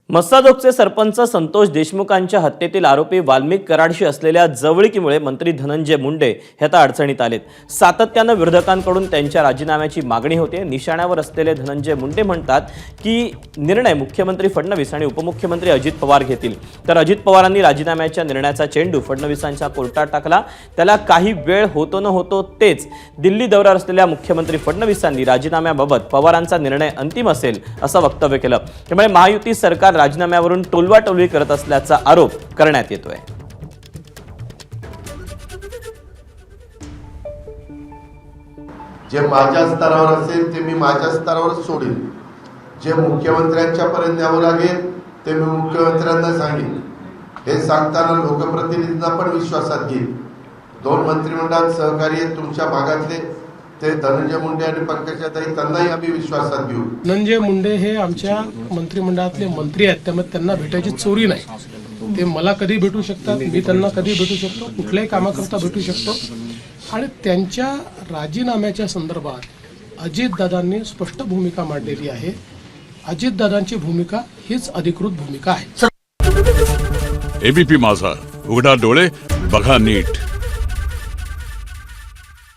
मस्साजोगचे सरपंच संतोष देशमुखांच्या हत्येतील आरोपी वाल्मिक कराडशी असलेल्या जवळीकीमुळे मंत्री धनंजय मुंडे हे आता अडचणीत आलेत। सातत्याने विरोधकांकडून त्यांच्या राजीनाम्याची मागणी होते। निशाण्यावर असलेले धनंजय मुंडे म्हणतात की निर्णय मुख्यमंत्री फडणवीस आणि उपमुख्यमंत्री अजित पवार घेतील, तर अजित पवारांनी राजीनाम्याच्या निर्णयाचा चेंडू फडणवीसांच्या कोर्टात टाकला। त्याला काही वेळ होतो न होतो तेच दिल्ली दौऱ्यावर असलेल्या मुख्यमंत्री फडणवीसांनी राजीनाम्याबाबत पवारांचा निर्णय अंतिम असेल असं वक्तव्य केलं। त्यामुळे महायुती सरकार राजीनाम्यावरून टोलवाटोलवी करत असल्याचा आरोप करण्यात येतोय। जे माझ्या स्तरावर असेल ते मी माझ्या स्तरावर सोडेल, जे मुख्यमंत्र्यांच्या पर्यंत न्यावं लागेल ते मी मुख्यमंत्र्यांना सांगेन। हे सांगताना लोकप्रतिनिधींना पण विश्वासात घेईल। दोन मंत्रिमंडळात सहकारी तुमच्या भागातले ते धनंजय मुंडे आणि पंकजाताई, त्यांनाही आम्ही विश्वासात घेऊ। धनंजय मुंडे हे आमच्या मंत्रिमंडळातले मंत्री आहेत, त्यामुळे त्यांना भेटायची चोरी नाही। ते मला कधी भेटू शकतात, मी त्यांना कधी भेटू शकतो, कुठल्याही कामाकरता भेटू शकतो। आणि त्यांच्या राजीनाम्याच्या संदर्भात अजितदादांनी स्पष्ट भूमिका मांडलेली आहे। अजितदादांची भूमिका हीच अधिकृत भूमिका आहे। एबीपी माझा, उघडा डोळे बघा नीट।